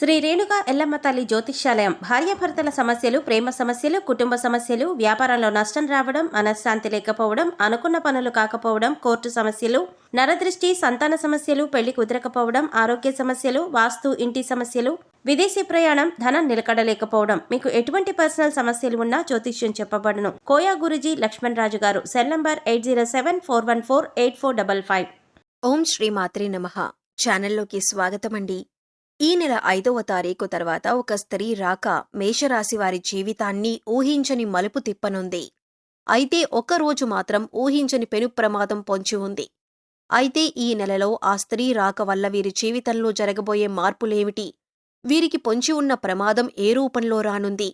శ్రీ రేణుక ఎల్లమ్మ తల్లి జ్యోతిష్యాలయం భార్యాభర్తల సమస్యలు, ప్రేమ సమస్యలు, కుటుంబ సమస్యలు, వ్యాపారంలో నష్టం రావడం, మనశ్శాంతి లేకపోవడం, అనుకున్న పనులు కాకపోవడం, కోర్టు సమస్యలు, నరదృష్టి, సంతాన సమస్యలు, పెళ్లి కుదరకపోవడం, ఆరోగ్య సమస్యలు, వాస్తు, ఇంటి సమస్యలు, విదేశీ ప్రయాణం, ధనం నిలకడలేకపోవడం, మీకు ఎటువంటి పర్సనల్ సమస్యలు ఉన్నా జ్యోతిష్యం చెప్పబడును. కోయా గురుజీ లక్ష్మణ్ రాజు గారు. Cell number 8074148455. ఓం శ్రీ మాత్రే నమః. ఛానల్లోకి స్వాగతమండి. ఈ నెల 5వ తారీఖు తర్వాత ఒక స్త్రీ రాక మేషరాశి వారి జీవితాన్ని ఊహించని మలుపు తిప్పనుంది. అయితే ఒక్కరోజు మాత్రం ఊహించని పెను ప్రమాదం పొంచి ఉంది. అయితే ఈ నెలలో ఆ స్త్రీ రాక వల్ల వీరి జీవితంలో జరగబోయే మార్పులేమిటి? వీరికి పొంచి ఉన్న ప్రమాదం ఏ రూపంలో రానుంది?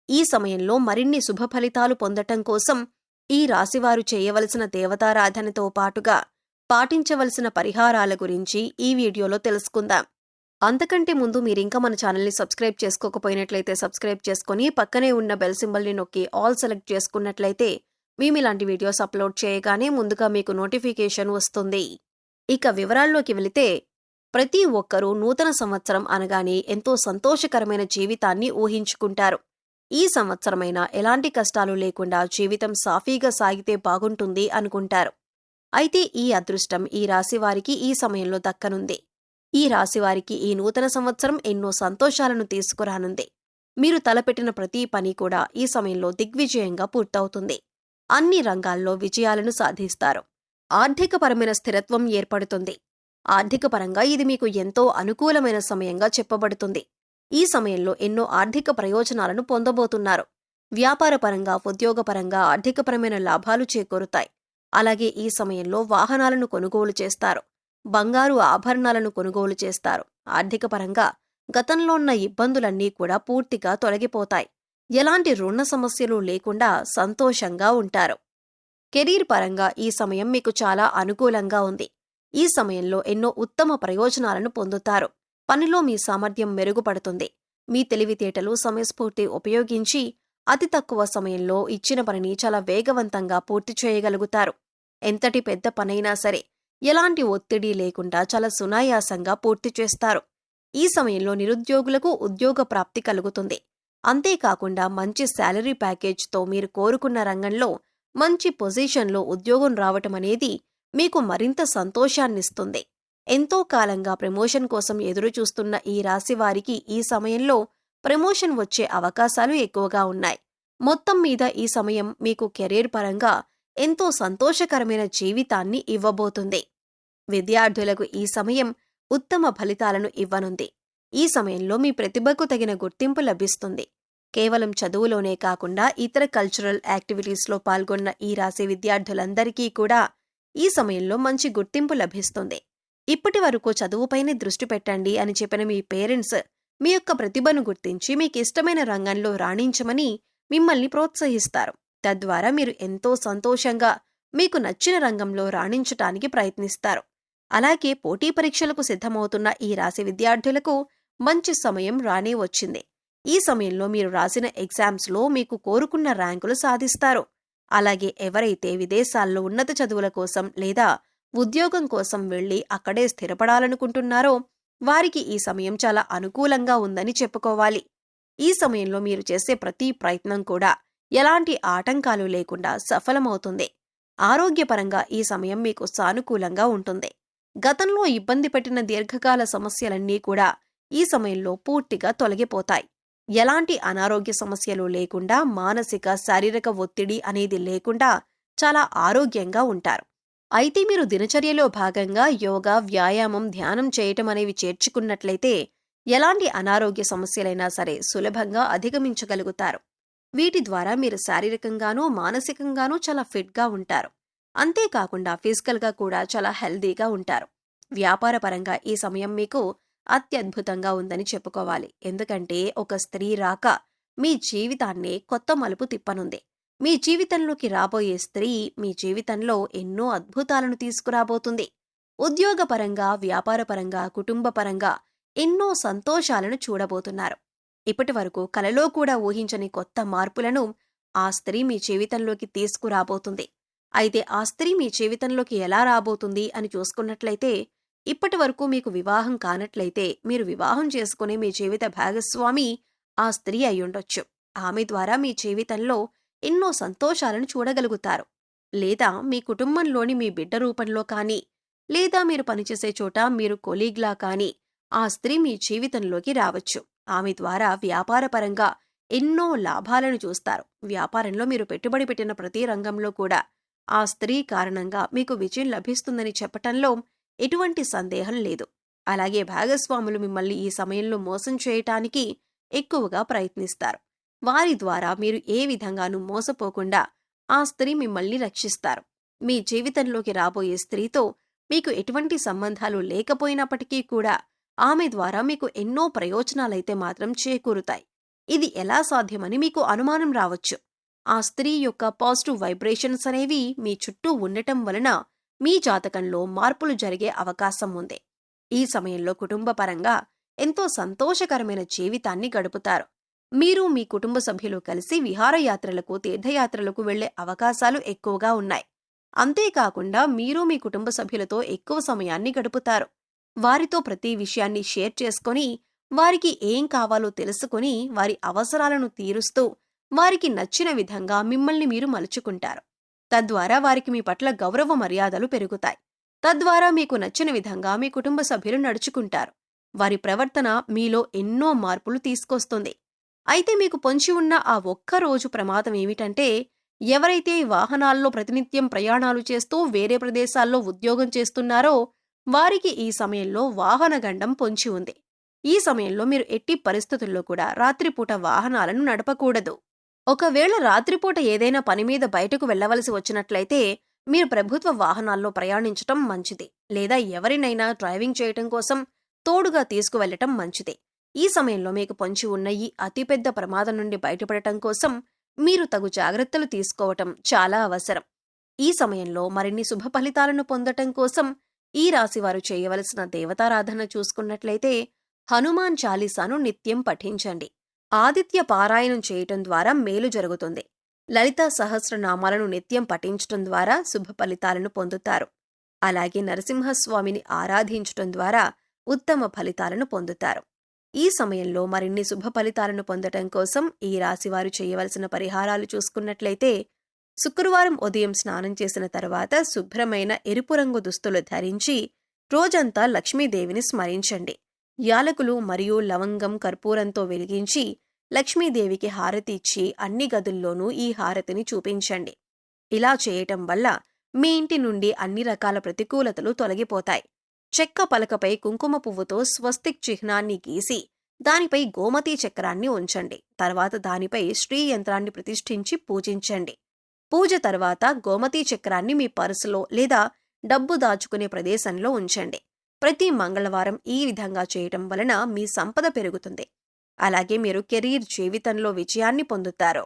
ఈ సమయంలో మరిన్ని శుభ ఫలితాలు పొందటం కోసం ఈ రాశివారు చేయవలసిన దేవతారాధనతో పాటుగా పాటించవలసిన పరిహారాల గురించి ఈ వీడియోలో తెలుసుకుందాం. అంతకంటే ముందు మీరింకా మన ఛానల్ని సబ్స్క్రైబ్ చేసుకోకపోయినట్లయితే సబ్స్క్రైబ్ చేసుకుని పక్కనే ఉన్న బెల్ సింబల్ని నొక్కి ఆల్ సెలెక్ట్ చేసుకున్నట్లయితే మేము ఇలాంటి వీడియోస్ అప్లోడ్ చేయగానే ముందుగా మీకు నోటిఫికేషన్ వస్తుంది. ఇక వివరాల్లోకి వెళితే, ప్రతి ఒక్కరూ నూతన సంవత్సరం అనగానే ఎంతో సంతోషకరమైన జీవితాన్ని ఊహించుకుంటారు. ఈ సంవత్సరమైనా ఎలాంటి కష్టాలు లేకుండా జీవితం సాఫీగా సాగితే బాగుంటుంది అనుకుంటారు. అయితే ఈ అదృష్టం ఈ రాశివారికి ఈ సమయంలో దక్కనుంది. ఈ రాశివారికి ఈ నూతన సంవత్సరం ఎన్నో సంతోషాలను తీసుకురానుంది. మీరు తలపెట్టిన ప్రతి పని కూడా ఈ సమయంలో దిగ్విజయంగా పూర్తవుతుంది. అన్ని రంగాల్లో విజయాలను సాధిస్తారు. ఆర్థికపరమైన స్థిరత్వం ఏర్పడుతుంది. ఆర్థికపరంగా ఇది మీకు ఎంతో అనుకూలమైన సమయంగా చెప్పబడుతుంది. ఈ సమయంలో ఎన్నో ఆర్థిక ప్రయోజనాలను పొందబోతున్నారు. వ్యాపారపరంగా, ఉద్యోగపరంగా ఆర్థికపరమైన లాభాలు చేకూరుతాయి. అలాగే ఈ సమయంలో వాహనాలను కొనుగోలు చేస్తారు. బంగారు ఆభరణాలను కొనుగోలు చేస్తారు. ఆర్థికపరంగా గతంలో ఉన్న ఇబ్బందులన్నీ కూడా పూర్తిగా తొలగిపోతాయి. ఎలాంటి రుణ సమస్యలు లేకుండా సంతోషంగా ఉంటారు. కెరీర్ పరంగా ఈ సమయం మీకు చాలా అనుకూలంగా ఉంది. ఈ సమయంలో ఎన్నో ఉత్తమ ప్రయోజనాలను పొందుతారు. పనిలో మీ సామర్థ్యం మెరుగుపడుతుంది. మీ తెలివితేటలు, సమయస్ఫూర్తి ఉపయోగించి అతి తక్కువ సమయంలో ఇచ్చిన పనిని చాలా వేగవంతంగా పూర్తి చేయగలుగుతారు. ఎంతటి పెద్ద పనైనా సరే ఎలాంటి ఒత్తిడి లేకుండా చాలా సునాయాసంగా పూర్తి చేస్తారు. ఈ సమయంలో నిరుద్యోగులకు ఉద్యోగ ప్రాప్తి కలుగుతుంది. అంతేకాకుండా మంచి శాలరీ ప్యాకేజ్తో మీరు కోరుకున్న రంగంలో మంచి పొజిషన్లో ఉద్యోగం రావటం అనేది మీకు మరింత సంతోషాన్నిస్తుంది. ఎంతో కాలంగా ప్రమోషన్ కోసం ఎదురుచూస్తున్న ఈ రాశివారికి ఈ సమయంలో ప్రమోషన్ వచ్చే అవకాశాలు ఎక్కువగా ఉన్నాయి. మొత్తం మీద ఈ సమయం మీకు కెరీర్ పరంగా ఎంతో సంతోషకరమైన జీవితాన్ని ఇవ్వబోతుంది. విద్యార్థులకు ఈ సమయం ఉత్తమ ఫలితాలను ఇవ్వనుంది. ఈ సమయంలో మీ ప్రతిభకు తగిన గుర్తింపు లభిస్తుంది. కేవలం చదువులోనే కాకుండా ఇతర కల్చరల్ యాక్టివిటీస్లో పాల్గొన్న ఈ రాశి విద్యార్థులందరికీ కూడా ఈ సమయంలో మంచి గుర్తింపు లభిస్తుంది. ఇప్పటి వరకు చదువుపైనే దృష్టి పెట్టండి అని చెప్పిన మీ పేరెంట్స్ మీ యొక్క ప్రతిభను గుర్తించి మీకు ఇష్టమైన రంగంలో రాణించమని మిమ్మల్ని ప్రోత్సహిస్తారు. తద్వారా మీరు ఎంతో సంతోషంగా మీకు నచ్చిన రంగంలో రాణించటానికి ప్రయత్నిస్తారు. అలాగే పోటీ పరీక్షలకు సిద్ధమవుతున్న ఈ రాశి విద్యార్థులకు మంచి సమయం రానే వచ్చింది. ఈ సమయంలో మీరు రాసిన ఎగ్జామ్స్లో మీకు కోరుకున్న ర్యాంకులు సాధిస్తారు. అలాగే ఎవరైతే విదేశాల్లో ఉన్నత చదువుల కోసం లేదా ఉద్యోగం కోసం వెళ్లి అక్కడే స్థిరపడాలనుకుంటున్నారో వారికి ఈ సమయం చాలా అనుకూలంగా ఉందని చెప్పుకోవాలి. ఈ సమయంలో మీరు చేసే ప్రతి ప్రయత్నం కూడా ఎలాంటి ఆటంకాలు లేకుండా సఫలమవుతుంది. ఆరోగ్యపరంగా ఈ సమయం మీకు సానుకూలంగా ఉంటుంది. గతంలో ఇబ్బంది పెట్టిన దీర్ఘకాల సమస్యలన్నీ కూడా ఈ సమయంలో పూర్తిగా తొలగిపోతాయి. ఎలాంటి అనారోగ్య సమస్యలు లేకుండా, మానసిక, శారీరక ఒత్తిడి అనేది లేకుండా చాలా ఆరోగ్యంగా ఉంటారు. అయితే మీరు దినచర్యలో భాగంగా యోగా, వ్యాయామం, ధ్యానం చేయటం అనేవి చేర్చుకున్నట్లయితే ఎలాంటి అనారోగ్య సమస్యలైనా సరే సులభంగా అధిగమించగలుగుతారు. వీటి ద్వారా మీరు శారీరకంగానూ, మానసికంగానూ చాలా ఫిట్గా ఉంటారు. అంతేకాకుండా ఫిజికల్గా కూడా చాలా హెల్దీగా ఉంటారు. వ్యాపారపరంగా ఈ సమయం మీకు అత్యద్భుతంగా ఉందని చెప్పుకోవాలి. ఎందుకంటే ఒక స్త్రీ రాక మీ జీవితాన్నే కొత్త మలుపు తిప్పనుంది. మీ జీవితంలోకి రాబోయే స్త్రీ మీ జీవితంలో ఎన్నో అద్భుతాలను తీసుకురాబోతుంది. ఉద్యోగపరంగా, వ్యాపారపరంగా, కుటుంబపరంగా ఎన్నో సంతోషాలను చూడబోతున్నారు. ఇప్పటి వరకు కలలో కూడా ఊహించని కొత్త మార్పులను ఆ స్త్రీ మీ జీవితంలోకి తీసుకురాబోతుంది. అయితే ఆ స్త్రీ మీ జీవితంలోకి ఎలా రాబోతుంది అని చూసుకున్నట్లయితే, ఇప్పటి వరకు మీకు వివాహం కానట్లయితే మీరు వివాహం చేసుకునే మీ జీవిత భాగస్వామి ఆ స్త్రీ అయ్యుండొచ్చు. ఆమె ద్వారా మీ జీవితంలో ఎన్నో సంతోషాలను చూడగలుగుతారు. లేదా మీ కుటుంబంలోని మీ బిడ్డ రూపంలో కానీ, లేదా మీరు పనిచేసే చోట మీరు కొలీగ్లా కానీ ఆ స్త్రీ మీ జీవితంలోకి రావచ్చు. ఆమె ద్వారా వ్యాపారపరంగా ఎన్నో లాభాలను చూస్తారు. వ్యాపారంలో మీరు పెట్టుబడి పెట్టిన ప్రతి రంగంలో కూడా ఆ స్త్రీ కారణంగా మీకు విజయం లభిస్తుందని చెప్పటంలో ఎటువంటి సందేహం లేదు. అలాగే భాగస్వాములు మిమ్మల్ని ఈ సమయంలో మోసం చేయటానికి ఎక్కువగా ప్రయత్నిస్తారు. వారి ద్వారా మీరు ఏ విధంగానూ మోసపోకుండా ఆ స్త్రీ మిమ్మల్ని రక్షిస్తారు. మీ జీవితంలోకి రాబోయే స్త్రీతో మీకు ఎటువంటి సంబంధాలు లేకపోయినప్పటికీ కూడా ఆమె ద్వారా మీకు ఎన్నో ప్రయోజనాలైతే మాత్రం చేకూరుతాయి. ఇది ఎలా సాధ్యమని మీకు అనుమానం రావచ్చు. ఆ స్త్రీ యొక్క పాజిటివ్ వైబ్రేషన్స్ అనేవి మీ చుట్టూ ఉండటం వలన మీ జాతకంలో మార్పులు జరిగే అవకాశం ఉంది. ఈ సమయంలో కుటుంబపరంగా ఎంతో సంతోషకరమైన జీవితాన్ని గడుపుతారు. మీరు మీ కుటుంబ సభ్యులు కలిసి విహారయాత్రలకు, తీర్థయాత్రలకు వెళ్లే అవకాశాలు ఎక్కువగా ఉన్నాయి. అంతేకాకుండా మీరు మీ కుటుంబ సభ్యులతో ఎక్కువ సమయాన్ని గడుపుతారు. వారితో ప్రతి విషయాన్ని షేర్ చేసుకొని, వారికి ఏం కావాలో తెలుసుకుని, వారి అవసరాలను తీరుస్తూ, వారికి నచ్చిన విధంగా మిమ్మల్ని మీరు మలుచుకుంటారు. తద్వారా వారికి మీ పట్ల గౌరవ మర్యాదలు పెరుగుతాయి. తద్వారా మీకు నచ్చిన విధంగా మీ కుటుంబ సభ్యులు నడుచుకుంటారు. వారి ప్రవర్తన మీలో ఎన్నో మార్పులు తీసుకొస్తుంది. అయితే మీకు పొంచి ఉన్న ఆ ఒక్కరోజు ప్రమాదం ఏమిటంటే, ఎవరైతే వాహనాల్లో ప్రతినిత్యం ప్రయాణాలు చేస్తూ వేరే ప్రదేశాల్లో ఉద్యోగం చేస్తున్నారో వారికి ఈ సమయంలో వాహన గండం పొంచి ఉంది. ఈ సమయంలో మీరు ఎట్టి పరిస్థితుల్లో కూడా రాత్రిపూట వాహనాలను నడపకూడదు. ఒకవేళ రాత్రిపూట ఏదైనా పని మీద బయటకు వెళ్లవలసి వచ్చినట్లయితే మీరు ప్రభుత్వ వాహనాల్లో ప్రయాణించటం మంచిది. లేదా ఎవరినైనా డ్రైవింగ్ చేయటం కోసం తోడుగా తీసుకువెళ్లటం మంచిది. ఈ సమయంలో మీకు పొంచి ఉన్న ఈ అతిపెద్ద ప్రమాదం నుండి బయటపడటం కోసం మీరు తగు జాగ్రత్తలు తీసుకోవటం చాలా అవసరం. ఈ సమయంలో మరిన్ని శుభ ఫలితాలను పొందటం కోసం ఈ రాశివారు చేయవలసిన దేవతారాధన చూసుకున్నట్లయితే హనుమాన్ చాలీసాను నిత్యం పఠించండి. ఆదిత్య పారాయణం చేయటం ద్వారా మేలు జరుగుతుంది. లలితా సహస్రనామాలను నిత్యం పఠించటం ద్వారా శుభ ఫలితాలను పొందుతారు. అలాగే నరసింహస్వామిని ఆరాధించటం ద్వారా ఉత్తమ ఫలితాలను పొందుతారు. ఈ సమయంలో మరిన్ని శుభ ఫలితాలను పొందటం కోసం ఈ రాశివారు చేయవలసిన పరిహారాలు చూసుకున్నట్లయితే శుక్రవారం ఉదయం స్నానం చేసిన తర్వాత శుభ్రమైన ఎరుపు రంగు దుస్తులు ధరించి రోజంతా లక్ష్మీదేవిని స్మరించండి. యాలకులు మరియు లవంగం కర్పూరంతో వెలిగించి లక్ష్మీదేవికి హారతి ఇచ్చి అన్ని గదుల్లోనూ ఈ హారతిని చూపించండి. ఇలా చేయటం వల్ల మీ ఇంటి నుండి అన్ని రకాల ప్రతికూలతలు తొలగిపోతాయి. చెక్క పలకపై కుంకుమ పువ్వుతో స్వస్తిక్ చిహ్నాన్ని గీసి దానిపై గోమతీ చక్రాన్ని ఉంచండి. తర్వాత దానిపై శ్రీ యంత్రాన్ని ప్రతిష్ఠించి పూజించండి. పూజ తర్వాత గోమతీ చక్రాన్ని మీ పర్సులో లేదా డబ్బు దాచుకునే ప్రదేశంలో ఉంచండి. ప్రతి మంగళవారం ఈ విధంగా చేయటం వలన మీ సంపద పెరుగుతుంది. అలాగే మీరు కెరీర్ జీవితంలో విజయాన్ని పొందుతారు.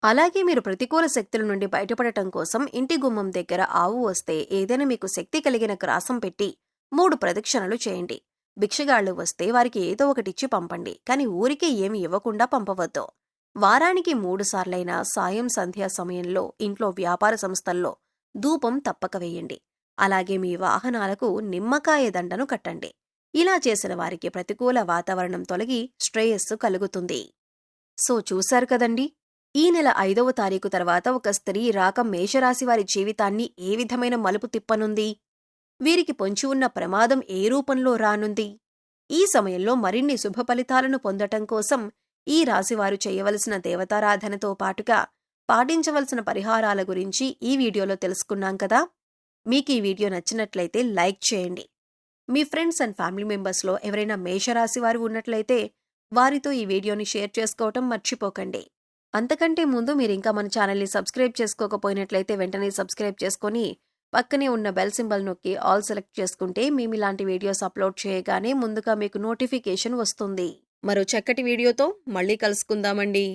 అలాగే మీరు ప్రతికూల శక్తుల నుండి బయటపడటం కోసం ఇంటి గుమ్మం దగ్గర ఆవు వస్తే ఏదైనా మీకు శక్తి కలిగిన గ్రాసం పెట్టి 3 ప్రదక్షిణలు చేయండి. భిక్షగాళ్లు వస్తే వారికి ఏదో ఒకటిచ్చి పంపండి. కానీ ఊరికే ఏమి ఇవ్వకుండా పంపవద్దు. వారానికి 3 సార్లైనా సాయం సంధ్యా సమయంలో ఇంట్లో వ్యాపార సంస్థల్లో ధూపం తప్పక వేయండి. అలాగే మీ వాహనాలకు నిమ్మకాయ దండను కట్టండి. ఇలా చేసిన వారికి ప్రతికూల వాతావరణం తొలగి శ్రేయస్సు కలుగుతుంది. సో చూశారు కదండి, ఈ నెల 5వ తారీఖు తర్వాత ఒక స్త్రీ రాక మేషరాశి వారి జీవితాన్ని ఏ విధమైన మలుపు తిప్పనుంది, వీరికి పొంచి ఉన్న ప్రమాదం ఏ రూపంలో రానుంది. ఈ సమయంలో మరిన్ని శుభ ఫలితాలను పొందటం కోసం ఈ రాశివారు చేయవలసిన దేవతారాధనతో పాటుగా పాటించవలసిన పరిహారాల గురించి ఈ వీడియోలో తెలుసుకున్నాం కదా. మీకు ఈ వీడియో నచ్చినట్లయితే లైక్ చేయండి. మీ ఫ్రెండ్స్ అండ్ ఫ్యామిలీ మెంబర్స్లో ఎవరైనా మేషరాశి వారు ఉన్నట్లయితే వారితో ఈ వీడియోని షేర్ చేసుకోవటం మర్చిపోకండి. అంతకంటే ముందు మీరు ఇంకా మన ఛానల్ని సబ్స్క్రైబ్ చేసుకోకపోయినట్లయితే వెంటనే సబ్స్క్రైబ్ చేసుకొని పక్కనే ఉన్న బెల్ సింబల్ నొక్కి ఆల్ సెలెక్ట్ చేసుకుంటే మేము ఇలాంటి వీడియోస్ అప్లోడ్ చేయగానే ముందుగా మీకు నోటిఫికేషన్ వస్తుంది. మరో చక్కటి వీడియోతో మళ్ళీ కలుసుకుందామండి.